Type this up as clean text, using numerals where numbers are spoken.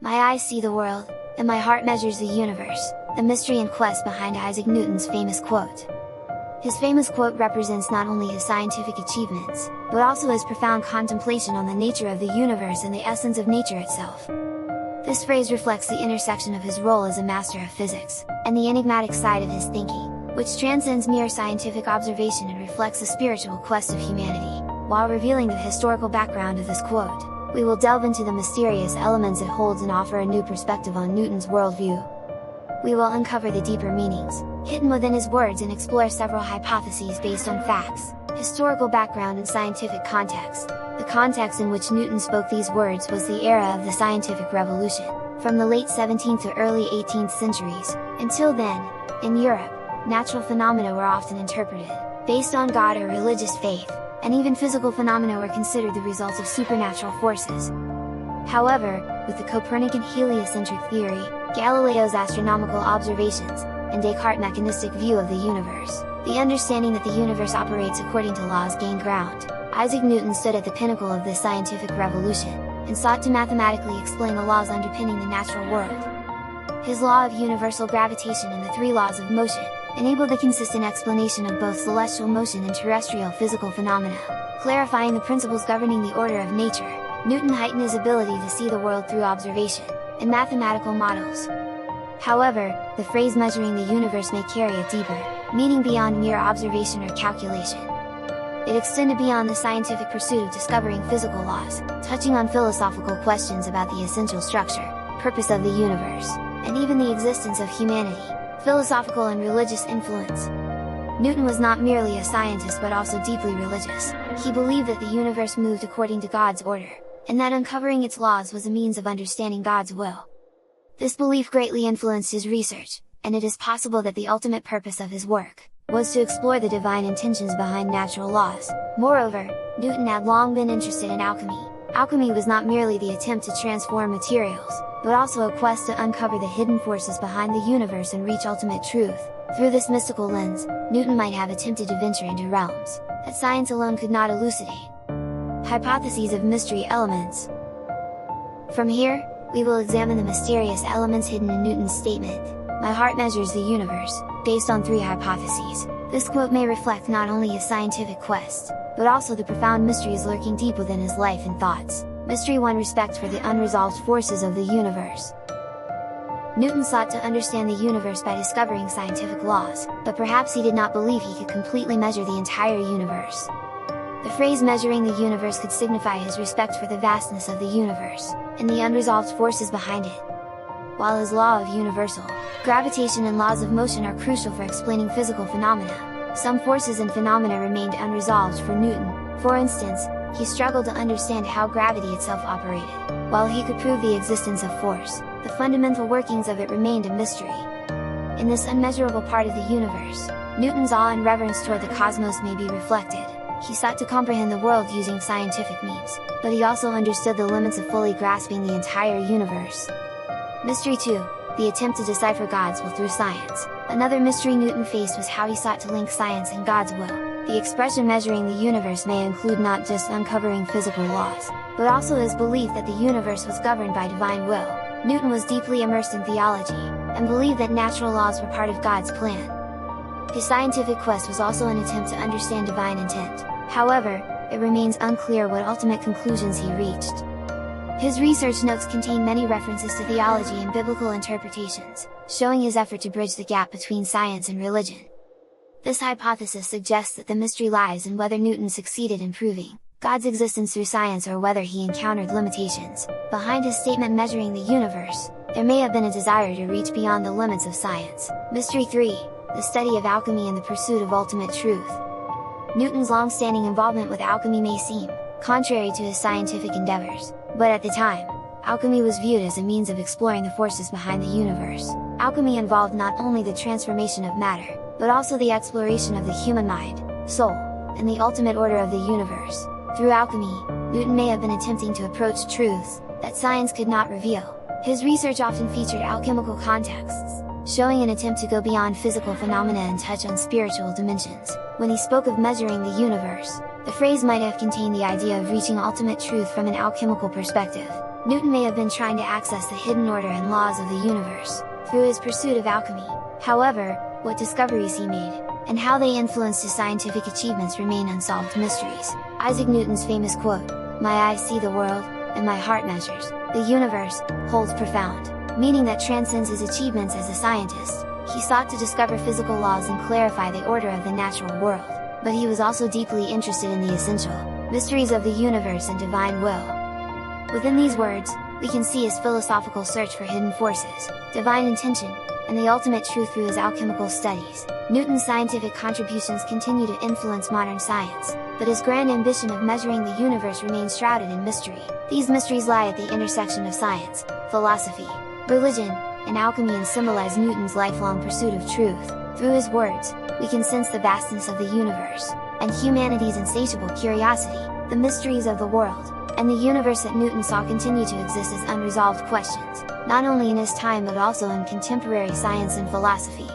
My eyes see the world, and my heart measures the universe, the mystery and quest behind Isaac Newton's famous quote. His famous quote represents not only his scientific achievements, but also his profound contemplation on the nature of the universe and the essence of nature itself. This phrase reflects the intersection of his role as a master of physics, and the enigmatic side of his thinking, which transcends mere scientific observation and reflects the spiritual quest of humanity. While revealing the historical background of this quote, we will delve into the mysterious elements it holds and offer a new perspective on Newton's worldview. We will uncover the deeper meanings hidden within his words and explore several hypotheses based on facts, historical background and scientific context. The context in which Newton spoke these words was the era of the scientific revolution, from the late 17th to early 18th centuries. Until then, in Europe, natural phenomena were often interpreted based on God or religious faith, and even physical phenomena were considered the results of supernatural forces. However, with the Copernican heliocentric theory, Galileo's astronomical observations, and Descartes' mechanistic view of the universe, the understanding that the universe operates according to laws gained ground. Isaac Newton stood at the pinnacle of this scientific revolution, and sought to mathematically explain the laws underpinning the natural world. His law of universal gravitation and the three laws of motion enabled the consistent explanation of both celestial motion and terrestrial physical phenomena. Clarifying the principles governing the order of nature, Newton heightened his ability to see the world through observation and mathematical models. However, the phrase measuring the universe may carry a deeper meaning beyond mere observation or calculation. It extended beyond the scientific pursuit of discovering physical laws, touching on philosophical questions about the essential structure, purpose of the universe, and even the existence of humanity. Philosophical and religious influence. Newton was not merely a scientist but also deeply religious. He believed that the universe moved according to God's order, and that uncovering its laws was a means of understanding God's will. This belief greatly influenced his research, and it is possible that the ultimate purpose of his work was to explore the divine intentions behind natural laws. Moreover, Newton had long been interested in alchemy. Alchemy was not merely the attempt to transform materials, but also a quest to uncover the hidden forces behind the universe and reach ultimate truth. Through this mystical lens, Newton might have attempted to venture into realms that science alone could not elucidate. Hypotheses of mystery elements. From here, we will examine the mysterious elements hidden in Newton's statement, "My heart measures the universe," based on three hypotheses. This quote may reflect not only his scientific quest, but also the profound mysteries lurking deep within his life and thoughts. Mystery 1: Respect for the unresolved forces of the universe. Newton sought to understand the universe by discovering scientific laws, but perhaps he did not believe he could completely measure the entire universe. The phrase "measuring the universe" could signify his respect for the vastness of the universe, and the unresolved forces behind it. While his law of universal gravitation and laws of motion are crucial for explaining physical phenomena, some forces and phenomena remained unresolved for Newton. For instance, he struggled to understand how gravity itself operated. While he could prove the existence of force, the fundamental workings of it remained a mystery. In this unmeasurable part of the universe, Newton's awe and reverence toward the cosmos may be reflected. He sought to comprehend the world using scientific means, but he also understood the limits of fully grasping the entire universe. Mystery 2: The attempt to decipher God's will through science. Another mystery Newton faced was how he sought to link science and God's will. The expression "measuring the universe" may include not just uncovering physical laws, but also his belief that the universe was governed by divine will. Newton was deeply immersed in theology, and believed that natural laws were part of God's plan. His scientific quest was also an attempt to understand divine intent. However, it remains unclear what ultimate conclusions he reached. His research notes contain many references to theology and biblical interpretations, showing his effort to bridge the gap between science and religion. This hypothesis suggests that the mystery lies in whether Newton succeeded in proving God's existence through science or whether he encountered limitations. Behind his statement "measuring the universe," there may have been a desire to reach beyond the limits of science. Mystery 3: The study of alchemy and the pursuit of ultimate truth. Newton's long-standing involvement with alchemy may seem contrary to his scientific endeavors, but at the time, alchemy was viewed as a means of exploring the forces behind the universe. Alchemy involved not only the transformation of matter, but also the exploration of the human mind, soul, and the ultimate order of the universe. Through alchemy, Newton may have been attempting to approach truths that science could not reveal. His research often featured alchemical contexts, showing an attempt to go beyond physical phenomena and touch on spiritual dimensions. When he spoke of measuring the universe, the phrase might have contained the idea of reaching ultimate truth from an alchemical perspective. Newton may have been trying to access the hidden order and laws of the universe through his pursuit of alchemy. However, what discoveries he made, and how they influenced his scientific achievements remain unsolved mysteries. Isaac Newton's famous quote, "My eyes see the world, and my heart measures the universe," holds profound meaning that transcends his achievements as a scientist. He sought to discover physical laws and clarify the order of the natural world, but he was also deeply interested in the essential mysteries of the universe and divine will. Within these words, we can see his philosophical search for hidden forces, divine intention, and the ultimate truth through his alchemical studies. Newton's scientific contributions continue to influence modern science, but his grand ambition of measuring the universe remains shrouded in mystery. These mysteries lie at the intersection of science, philosophy, religion, and alchemy and symbolize Newton's lifelong pursuit of truth. Through his words, we can sense the vastness of the universe, and humanity's insatiable curiosity, the mysteries of the world, and the universe that Newton saw continue to exist as unresolved questions, not only in his time but also in contemporary science and philosophy.